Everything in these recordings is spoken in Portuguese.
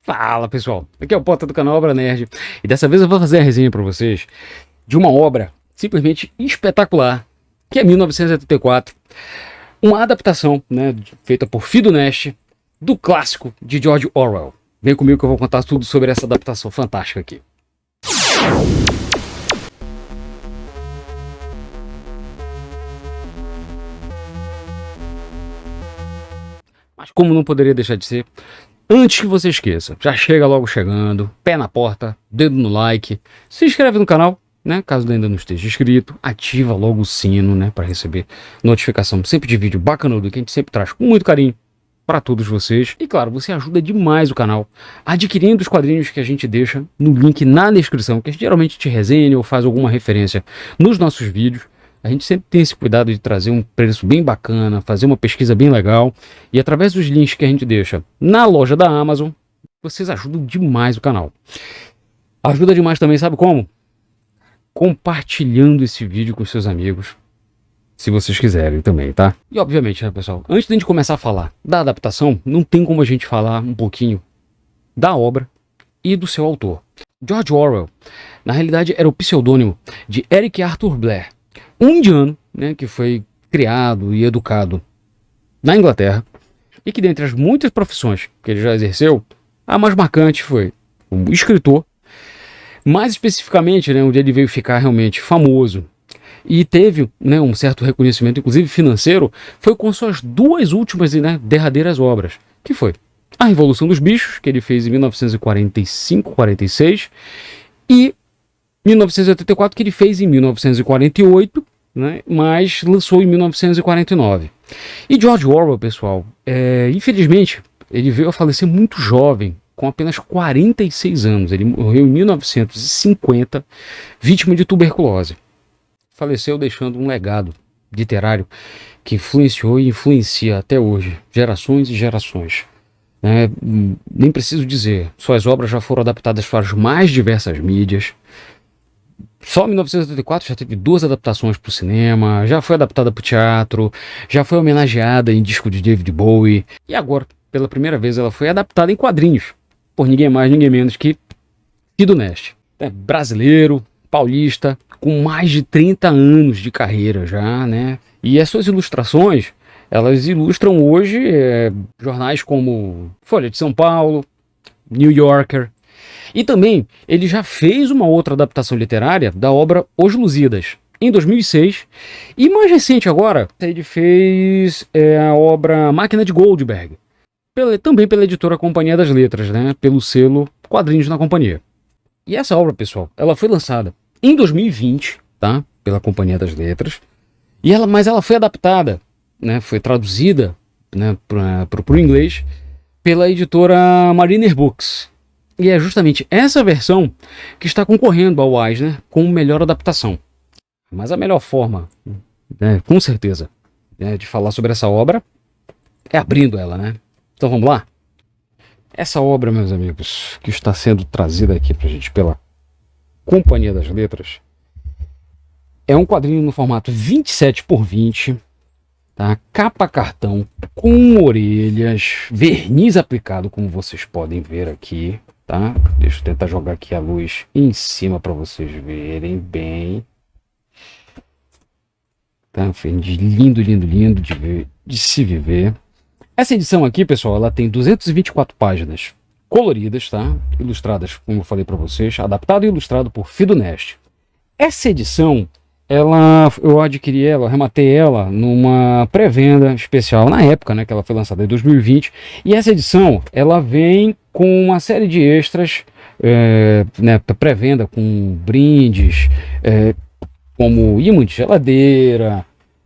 Fala pessoal, aqui é o Pota do canal Obra Nerd e dessa vez eu vou fazer a resenha para vocês de uma obra simplesmente espetacular, que é 1984, uma adaptação, né, feita por Fido Nest do clássico de George Orwell. Vem comigo que eu vou contar tudo sobre essa adaptação fantástica aqui. Mas como não poderia deixar de ser, antes que você esqueça, já chega logo chegando, pé na porta, dedo no like, se inscreve no canal, né, caso ainda não esteja inscrito, ativa logo o sino, né, para receber notificação sempre de vídeo bacanudo que a gente sempre traz com muito carinho para todos vocês. E claro, você ajuda demais o canal adquirindo os quadrinhos que a gente deixa no link na descrição, que a gente geralmente te resenha ou faz alguma referência nos nossos vídeos. A gente sempre tem esse cuidado de trazer um preço bem bacana, fazer uma pesquisa bem legal. E através dos links que a gente deixa na loja da Amazon, vocês ajudam demais o canal. Ajuda demais também, sabe como? Compartilhando esse vídeo com seus amigos, se vocês quiserem também, tá? E obviamente, né, pessoal, antes de a gente começar a falar da adaptação, não tem como a gente falar um pouquinho da obra e do seu autor. George Orwell, na realidade, era o pseudônimo de Eric Arthur Blair, um indiano, né, que foi criado e educado na Inglaterra e que, dentre as muitas profissões que ele já exerceu, a mais marcante foi como escritor, mais especificamente, né, onde ele veio ficar realmente famoso e teve, né, um certo reconhecimento, inclusive financeiro, foi com suas duas últimas, né, derradeiras obras, que foi A Revolução dos Bichos, que ele fez em 1945-46, e 1984, que ele fez em 1948, né, mas lançou em 1949. E George Orwell, pessoal, infelizmente, ele veio a falecer muito jovem, com apenas 46 anos. Ele morreu em 1950, vítima de tuberculose. Faleceu deixando um legado literário que influenciou e influencia até hoje, gerações e gerações. Nem preciso dizer, suas obras já foram adaptadas para as mais diversas mídias. Só em 1984 já teve 2 adaptações para o cinema, já foi adaptada para o teatro, já foi homenageada em disco de David Bowie, e agora, pela primeira vez, ela foi adaptada em quadrinhos, por ninguém mais, ninguém menos que Fido Nest. Brasileiro, paulista, com mais de 30 anos de carreira já, né? E as suas ilustrações, elas ilustram hoje jornais como Folha de São Paulo, New Yorker. E também ele já fez uma outra adaptação literária da obra Os Lusíadas, em 2006. E mais recente agora, ele fez a obra Máquina de Goldberg, também pela editora Companhia das Letras, né, pelo selo Quadrinhos na Companhia. E essa obra, pessoal, ela foi lançada em 2020, tá, pela Companhia das Letras, mas ela foi adaptada, né, foi traduzida, né, para o inglês pela editora Mariner Books. E é justamente essa versão que está concorrendo ao Eisner com melhor adaptação. Mas a melhor forma, né, com certeza, né, de falar sobre essa obra é abrindo ela, né? Então vamos lá? Essa obra, meus amigos, que está sendo trazida aqui pra gente pela Companhia das Letras, é um quadrinho no formato 27x20, tá? Capa cartão, com orelhas, verniz aplicado, como vocês podem ver aqui. Tá? Deixa eu tentar jogar aqui a luz em cima para vocês verem bem. Tá? Lindo, lindo, lindo de se viver. Essa edição aqui, pessoal, ela tem 224 páginas coloridas, tá? Ilustradas, como eu falei para vocês, adaptado e ilustrado por Fido Nest. Essa edição, eu adquiri ela, eu rematei ela numa pré-venda especial na época, né, que ela foi lançada em 2020. E essa edição, ela vem com uma série de extras, né, pré-venda, com brindes, como imã de geladeira.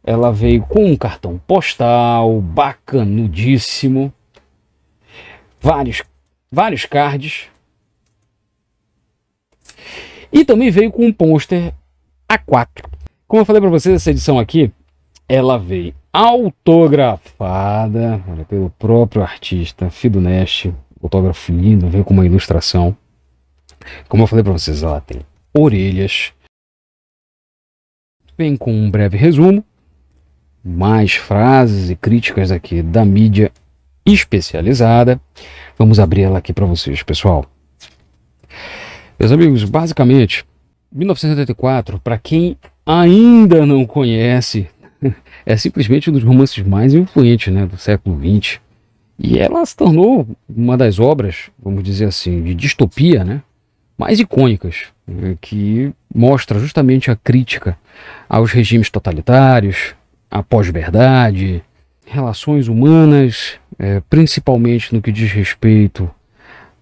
Ela veio com um cartão postal bacanudíssimo, vários cards, e também veio com um pôster A4. Como eu falei para vocês, essa edição aqui, ela veio autografada, olha, pelo próprio artista Fido Nest. Autógrafo lindo, veio com uma ilustração. Como eu falei para vocês, ela tem orelhas. Vem com um breve resumo, mais frases e críticas aqui da mídia especializada. Vamos abrir ela aqui para vocês, pessoal. Meus amigos, basicamente, 1984, para quem ainda não conhece, é simplesmente um dos romances mais influentes, né, do século XX. E ela se tornou uma das obras, vamos dizer assim, de distopia, né, mais icônicas, que mostra justamente a crítica aos regimes totalitários, à pós-verdade, relações humanas, principalmente no que diz respeito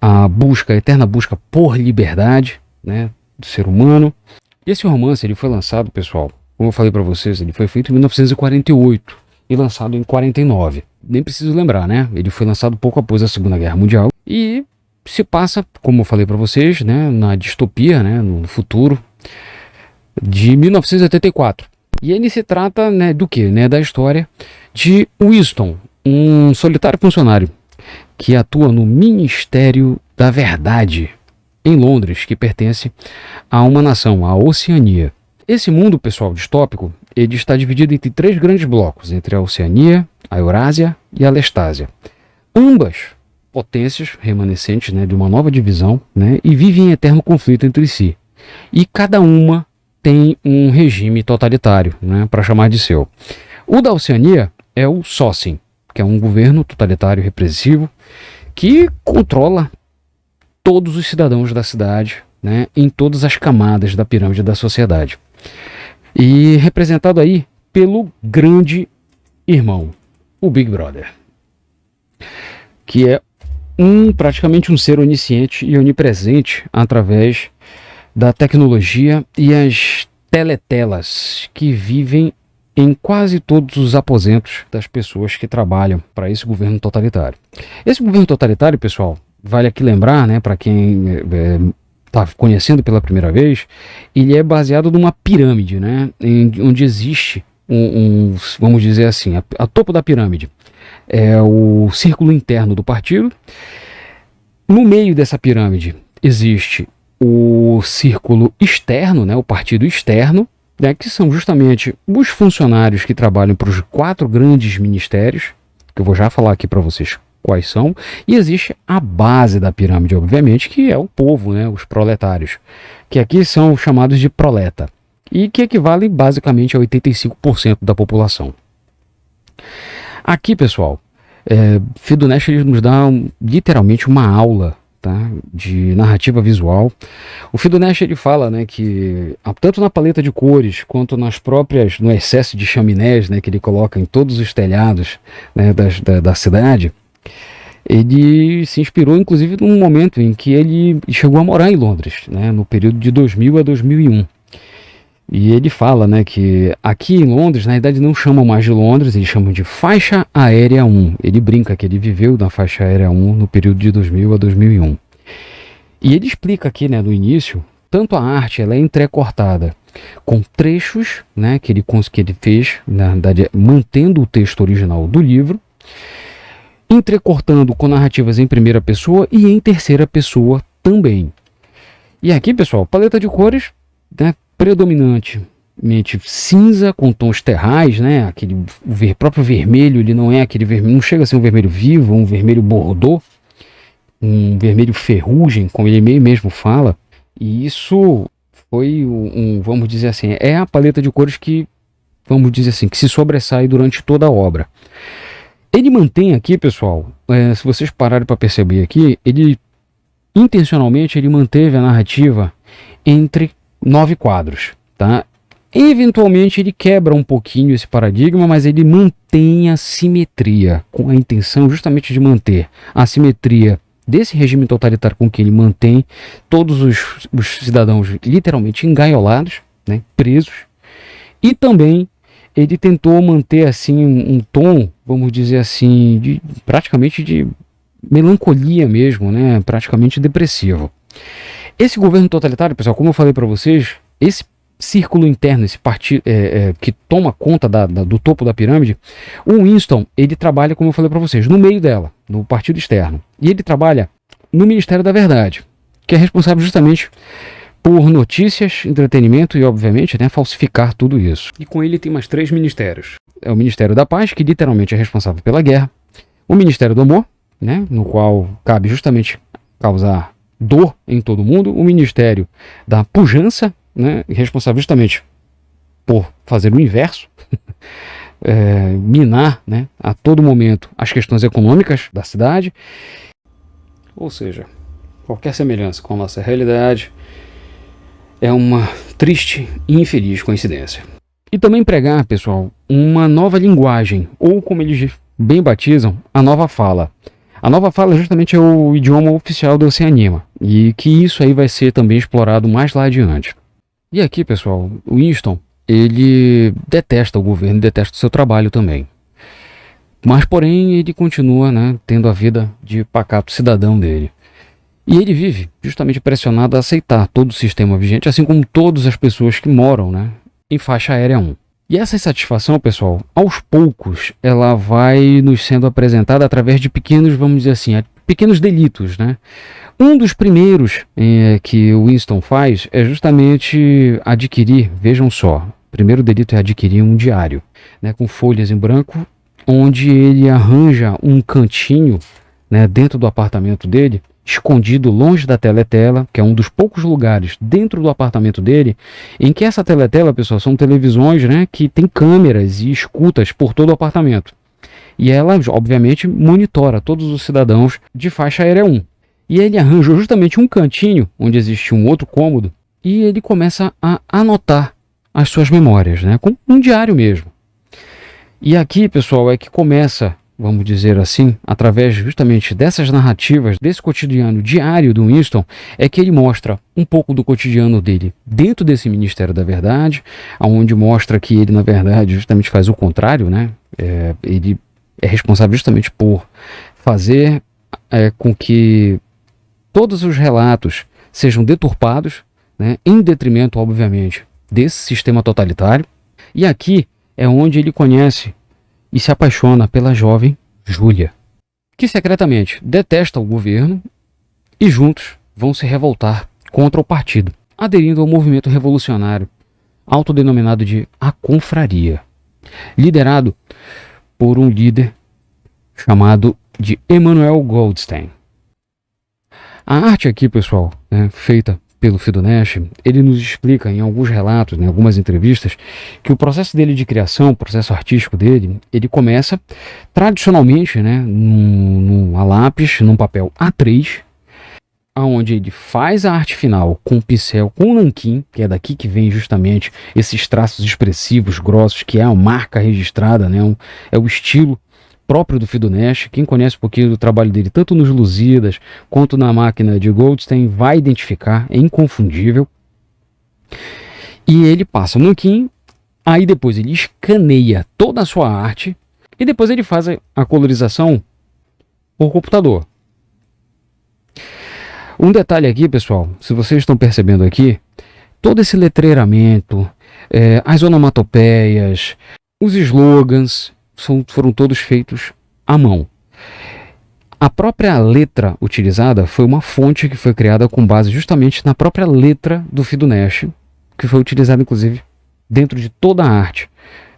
à busca, a eterna busca por liberdade, né, do ser humano. E esse romance ele foi lançado, pessoal, como eu falei para vocês, ele foi feito em 1948 e lançado em 49. Nem preciso lembrar, né? Ele foi lançado pouco após a Segunda Guerra Mundial e se passa, como eu falei para vocês, né, na distopia, né, no futuro de 1984. E ele se trata, né, do que? Né, da história de Winston, um solitário funcionário que atua no Ministério da Verdade em Londres, que pertence a uma nação, a Oceania. Esse mundo, pessoal, distópico, ele está dividido entre 3 grandes blocos, entre a Oceania, a Eurásia e a Lestásia. Ambas potências remanescentes, né, de uma nova divisão, né, e vivem em eterno conflito entre si. E cada uma tem um regime totalitário, né, para chamar de seu. O da Oceania é o Sócin, que é um governo totalitário repressivo que controla todos os cidadãos da cidade, né, em todas as camadas da pirâmide da sociedade. E representado aí pelo grande irmão, o Big Brother, que é praticamente um ser onisciente e onipresente através da tecnologia e as teletelas que vivem em quase todos os aposentos das pessoas que trabalham para esse governo totalitário. Esse governo totalitário, pessoal, vale aqui lembrar, né, para quem está conhecendo pela primeira vez, ele é baseado numa pirâmide, né, onde existe vamos dizer assim, a topo da pirâmide é o círculo interno do partido. No meio dessa pirâmide existe o círculo externo, né, o partido externo, né, que são justamente os funcionários que trabalham para os 4 grandes ministérios, que eu vou já falar aqui para vocês quais são, e existe a base da pirâmide, obviamente, que é o povo, né, os proletários, que aqui são chamados de proleta, e que equivalem basicamente a 85% da população. Aqui, pessoal, Fidonash ele nos dá literalmente uma aula, tá, de narrativa visual. O Fidonash ele fala, né, que tanto na paleta de cores quanto no excesso de chaminés, né, que ele coloca em todos os telhados, né, da cidade, ele se inspirou inclusive num momento em que ele chegou a morar em Londres, né, no período de 2000 a 2001. E ele fala, né, que aqui em Londres, na verdade, não chamam mais de Londres, eles chamam de Faixa Aérea 1. Ele brinca que ele viveu na Faixa Aérea 1 no período de 2000 a 2001. E ele explica aqui, né, no início, tanto a arte ela é entrecortada com trechos, né, que ele fez, na verdade, mantendo o texto original do livro, entrecortando com narrativas em primeira pessoa e em terceira pessoa também. E aqui, pessoal, paleta de cores, né, predominantemente cinza com tons terrais, né? O próprio vermelho, ele não é aquele vermelho, não chega a ser um vermelho vivo, um vermelho bordô, um vermelho ferrugem, como ele mesmo fala. E isso foi vamos dizer assim, é a paleta de cores que, vamos dizer assim, que se sobressai durante toda a obra. Ele mantém aqui, pessoal, se vocês pararem para perceber aqui, ele intencionalmente ele manteve a narrativa entre 9 quadros, tá? Eventualmente ele quebra um pouquinho esse paradigma, mas ele mantém a simetria, com a intenção justamente de manter a simetria desse regime totalitário com que ele mantém todos os cidadãos literalmente engaiolados, né, presos, e também ele tentou manter assim um tom, vamos dizer assim, praticamente de melancolia mesmo, né, praticamente depressivo. Esse governo totalitário, pessoal, como eu falei para vocês, esse círculo interno, esse partido que toma conta do topo da pirâmide, o Winston, ele trabalha, como eu falei para vocês, no meio dela, no partido externo. E ele trabalha no Ministério da Verdade, que é responsável justamente por notícias, entretenimento e, obviamente, né, falsificar tudo isso. E com ele tem mais 3 ministérios. É o Ministério da Paz, que literalmente é responsável pela guerra. o Ministério do Amor, né, no qual cabe justamente causar dor em todo mundo, o Ministério da Pujança, né, responsável justamente por fazer o inverso, minar, né, a todo momento as questões econômicas da cidade, ou seja, qualquer semelhança com a nossa realidade é uma triste e infeliz coincidência. E também pregar, pessoal, uma nova linguagem, ou como eles bem batizam, a nova fala. A nova fala justamente é o idioma oficial da Oceania, e que isso aí vai ser também explorado mais lá adiante. E aqui, pessoal, o Winston, ele detesta o governo, detesta o seu trabalho também. Mas, porém, ele continua, né, tendo a vida de pacato cidadão dele. E ele vive justamente pressionado a aceitar todo o sistema vigente, assim como todas as pessoas que moram, né, em faixa aérea 1. E essa insatisfação, pessoal, aos poucos, ela vai nos sendo apresentada através de pequenos, vamos dizer assim, pequenos delitos, né? Um dos primeiros que o Winston faz é justamente adquirir, vejam só, o primeiro delito é adquirir um diário, né, com folhas em branco, onde ele arranja um cantinho, né, dentro do apartamento dele, escondido longe da teletela, que é um dos poucos lugares dentro do apartamento dele, em que essa teletela, pessoal, são televisões, né, que tem câmeras e escutas por todo o apartamento. E ela, obviamente, monitora todos os cidadãos de faixa aérea 1. E ele arranjou justamente um cantinho, onde existe um outro cômodo, e ele começa a anotar as suas memórias, né, com um diário mesmo. E aqui, pessoal, é que começa, vamos dizer assim, através justamente dessas narrativas, desse cotidiano diário do Winston, é que ele mostra um pouco do cotidiano dele dentro desse Ministério da Verdade, onde mostra que ele, na verdade, justamente faz o contrário, né? Ele é responsável justamente por fazer com que todos os relatos sejam deturpados, né, em detrimento, obviamente, desse sistema totalitário. E aqui é onde ele conhece e se apaixona pela jovem Júlia, que secretamente detesta o governo e juntos vão se revoltar contra o partido, aderindo ao movimento revolucionário autodenominado de A Confraria, liderado por um líder chamado de Emanuel Goldstein. A arte aqui, pessoal, feita pelo Fidonash, ele nos explica em alguns relatos, em algumas entrevistas, que o processo dele de criação, o processo artístico dele, ele começa tradicionalmente, né, a lápis, num papel A3, onde ele faz a arte final com pincel, com nanquim, que é daqui que vem justamente esses traços expressivos, grossos, que é a marca registrada, né, é o estilo próprio do Fidonash. Quem conhece um pouquinho do trabalho dele, tanto nos Lusíadas quanto na máquina de Goldstein, vai identificar, é inconfundível. E ele passa o nanquim, aí depois ele escaneia toda a sua arte e depois ele faz a colorização por computador. Um detalhe aqui, pessoal, se vocês estão percebendo aqui, todo esse letreiramento, as onomatopeias, os slogans, foram todos feitos à mão. A própria letra utilizada foi uma fonte que foi criada com base justamente na própria letra do Fidonash, que foi utilizada inclusive dentro de toda a arte,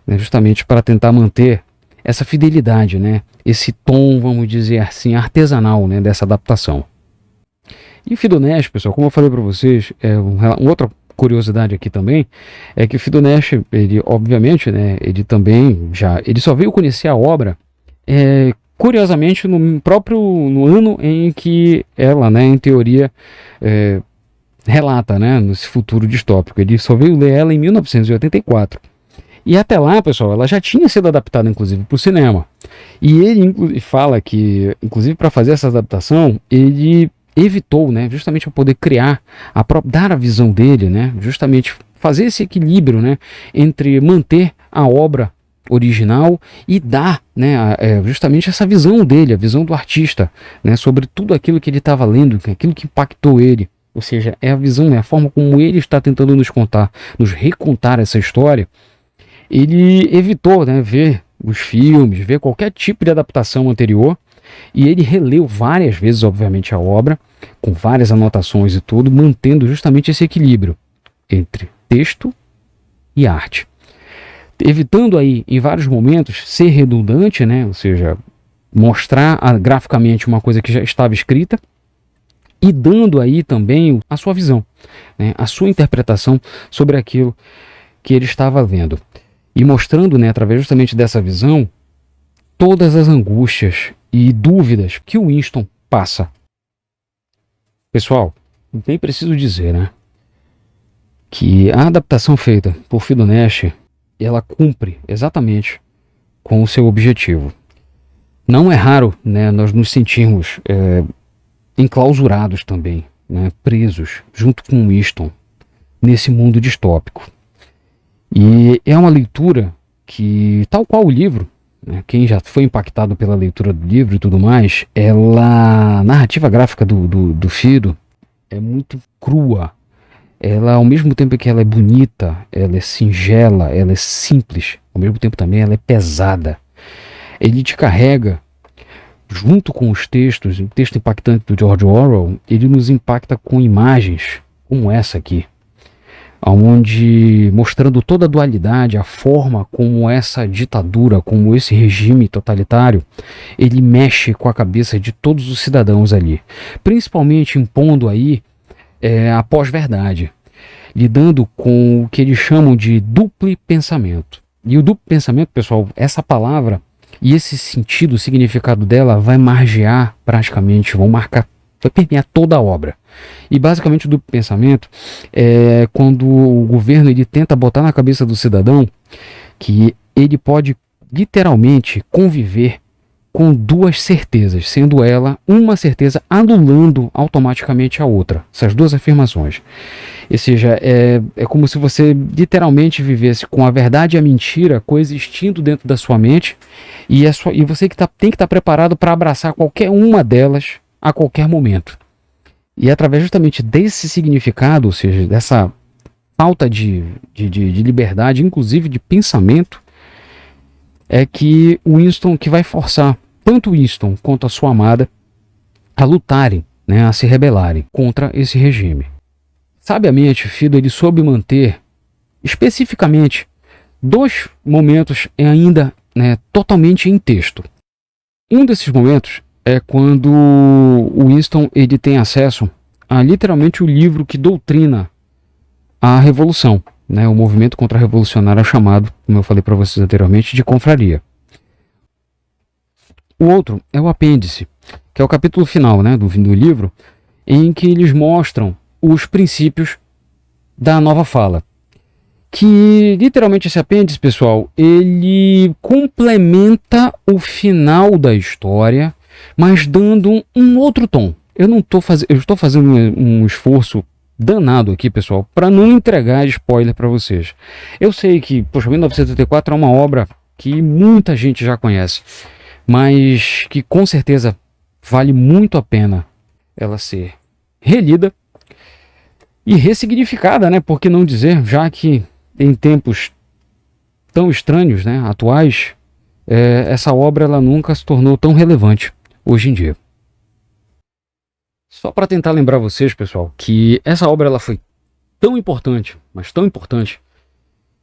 né, justamente para tentar manter essa fidelidade, né, esse tom, vamos dizer assim, artesanal, né, dessa adaptação. E o Fidonash, pessoal, como eu falei para vocês, outra curiosidade aqui também é que o Fidonash, ele obviamente, né, ele só veio conhecer a obra curiosamente no ano em que ela, né, em teoria, relata, né, nesse futuro distópico. Ele só veio ler ela em 1984. E até lá, pessoal, ela já tinha sido adaptada inclusive para o cinema. E ele fala que, inclusive, para fazer essa adaptação, ele evitou, né, justamente para poder criar, dar a visão dele, né, justamente fazer esse equilíbrio, né, entre manter a obra original e dar, né, justamente essa visão dele, a visão do artista, né, sobre tudo aquilo que ele estava lendo, aquilo que impactou ele. Ou seja, é a visão, é a forma como ele está tentando nos recontar essa história. Ele evitou, né, ver os filmes, ver qualquer tipo de adaptação anterior. E ele releu várias vezes, obviamente, a obra, com várias anotações e tudo, mantendo justamente esse equilíbrio entre texto e arte. Evitando aí, em vários momentos, ser redundante, né? Ou seja, mostrar graficamente uma coisa que já estava escrita e dando aí também a sua visão, né, a sua interpretação sobre aquilo que ele estava vendo. E mostrando, né, através justamente dessa visão, todas as angústias e dúvidas que o Winston passa. Pessoal, nem preciso dizer, né, que a adaptação feita por Fido Nash, ela cumpre exatamente com o seu objetivo. Não é raro, né, nós nos sentirmos enclausurados também, né, presos junto com Winston nesse mundo distópico. E é uma leitura que, tal qual o livro, né, quem já foi impactado pela leitura do livro e tudo mais, a narrativa gráfica do Fido é muito crua. Ela, ao mesmo tempo que ela é bonita, ela é singela, ela é simples, ao mesmo tempo também ela é pesada. Ele te carrega junto com os textos, o texto impactante do George Orwell, ele nos impacta com imagens como essa aqui, onde mostrando toda a dualidade, a forma como essa ditadura, como esse regime totalitário, ele mexe com a cabeça de todos os cidadãos ali, principalmente impondo aí a pós-verdade, lidando com o que eles chamam de duplo pensamento. E o duplo pensamento, pessoal, essa palavra e esse sentido, o significado dela vai margear praticamente, vai permear toda a obra. E basicamente o duplo pensamento é quando o governo ele tenta botar na cabeça do cidadão que ele pode literalmente conviver com duas certezas, sendo ela uma certeza anulando automaticamente a outra. Essas duas afirmações. Ou seja, é como se você literalmente vivesse com a verdade e a mentira coexistindo dentro da sua mente e você tem que estar preparado para abraçar qualquer uma delas a qualquer momento. E através justamente desse significado, ou seja, dessa falta de liberdade, inclusive de pensamento, é que o Winston que vai forçar tanto Winston quanto a sua amada a lutarem, né, a se rebelarem contra esse regime. Sabiamente, Fido ele soube manter especificamente dois momentos ainda, né, totalmente em texto. Um desses momentos é quando o Winston ele tem acesso a literalmente o livro que doutrina a revolução, né, o movimento contra-revolucionário chamado, como eu falei para vocês anteriormente, de confraria. O outro é o apêndice, que é o capítulo final, né, do livro, em que eles mostram os princípios da nova fala. Que literalmente esse apêndice, pessoal, ele complementa o final da história, mas dando um outro tom. Eu estou fazendo um esforço danado aqui, pessoal, para não entregar spoiler para vocês. Eu sei que, poxa, 1984 é uma obra que muita gente já conhece, mas que com certeza vale muito a pena ela ser relida e ressignificada, né? Por que não dizer, já que em tempos tão estranhos, né, atuais, essa obra ela nunca se tornou tão relevante hoje em dia. Só para tentar lembrar vocês, pessoal, que essa obra ela foi tão importante, mas tão importante,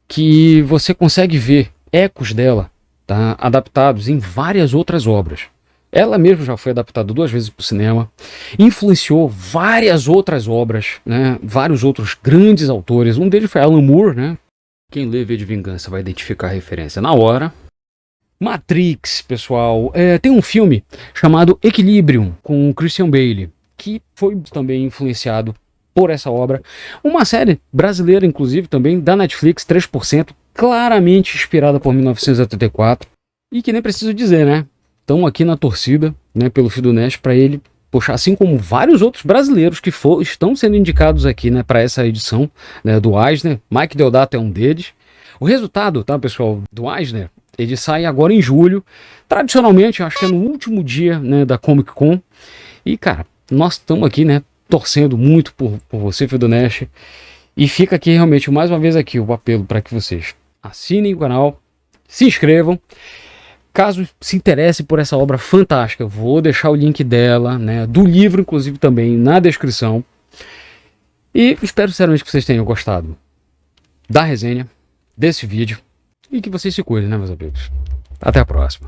que você consegue ver ecos dela, tá, adaptados em várias outras obras. Ela mesma já foi adaptada 2 vezes para o cinema, influenciou várias outras obras, né, vários outros grandes autores. Um deles foi Alan Moore, né? Quem lê V de Vingança vai identificar a referência na hora. Matrix, pessoal. Tem um filme chamado Equilibrium, com o Christian Bale, que foi também influenciado por essa obra. Uma série brasileira, inclusive, também, da Netflix, 3%, claramente inspirada por 1984. E que nem preciso dizer, né? Estão aqui na torcida, né, pelo Fido Nash, para ele, poxa, assim como vários outros brasileiros que estão sendo indicados aqui, né, para essa edição, né, do Eisner. Mike Deodato é um deles. O resultado, tá, pessoal, do Eisner, ele sai agora em julho. Tradicionalmente, eu acho que é no último dia, né, da Comic Con. E, cara, nós estamos aqui, né, torcendo muito por você, Fido Nash. E fica aqui realmente, mais uma vez aqui, o apelo para que vocês assinem o canal, se inscrevam. Caso se interesse por essa obra fantástica, eu vou deixar o link dela, né, do livro, inclusive, também na descrição. E espero sinceramente que vocês tenham gostado da resenha, desse vídeo, e que vocês se cuidem, né, meus amigos? Até a próxima.